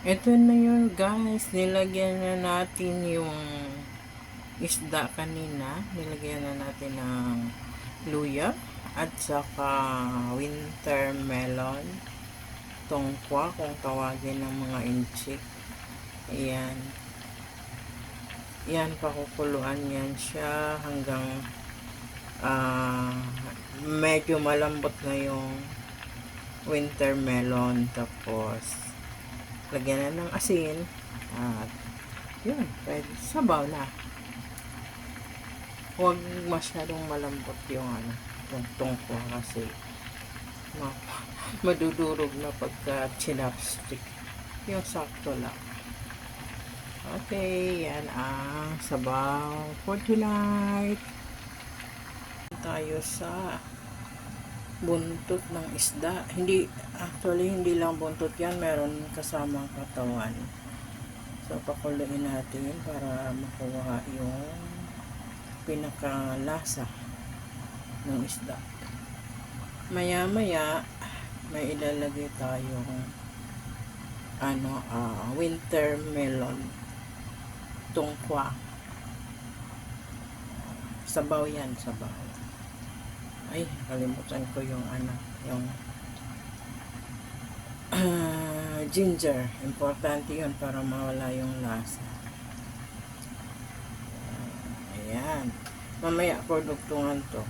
Ito na yun guys, nilagyan na natin yung isda kanina. Nilagyan na natin ng luya at saka winter melon. Tongkwa kung tawagin ng mga inchik. Ayan. Yan, pakukuluan yan siya hanggang medyo malambot na yung winter melon. Tapos lagyan na ng asin at yun, pwede sabaw na. Huwag masyadong malambot yung yung tungkwa kasi madudurog na pagka chinapstick. Yung sakto lang. Okay, yan ang sabaw for tonight. Tayo sa buntot ng isda. Hindi lang buntot yan, meron kasamang katawan. So, pakuluin natin para makuha yung pinakalasa ng isda. Maya-maya, may ilalagay tayong winter melon. Tungkwa. Sabaw yan, sabaw. Ay, kalimutan ko yung ginger. Importante yun para mawala yung lasa. Ayan. Mamaya ko dugtungan to.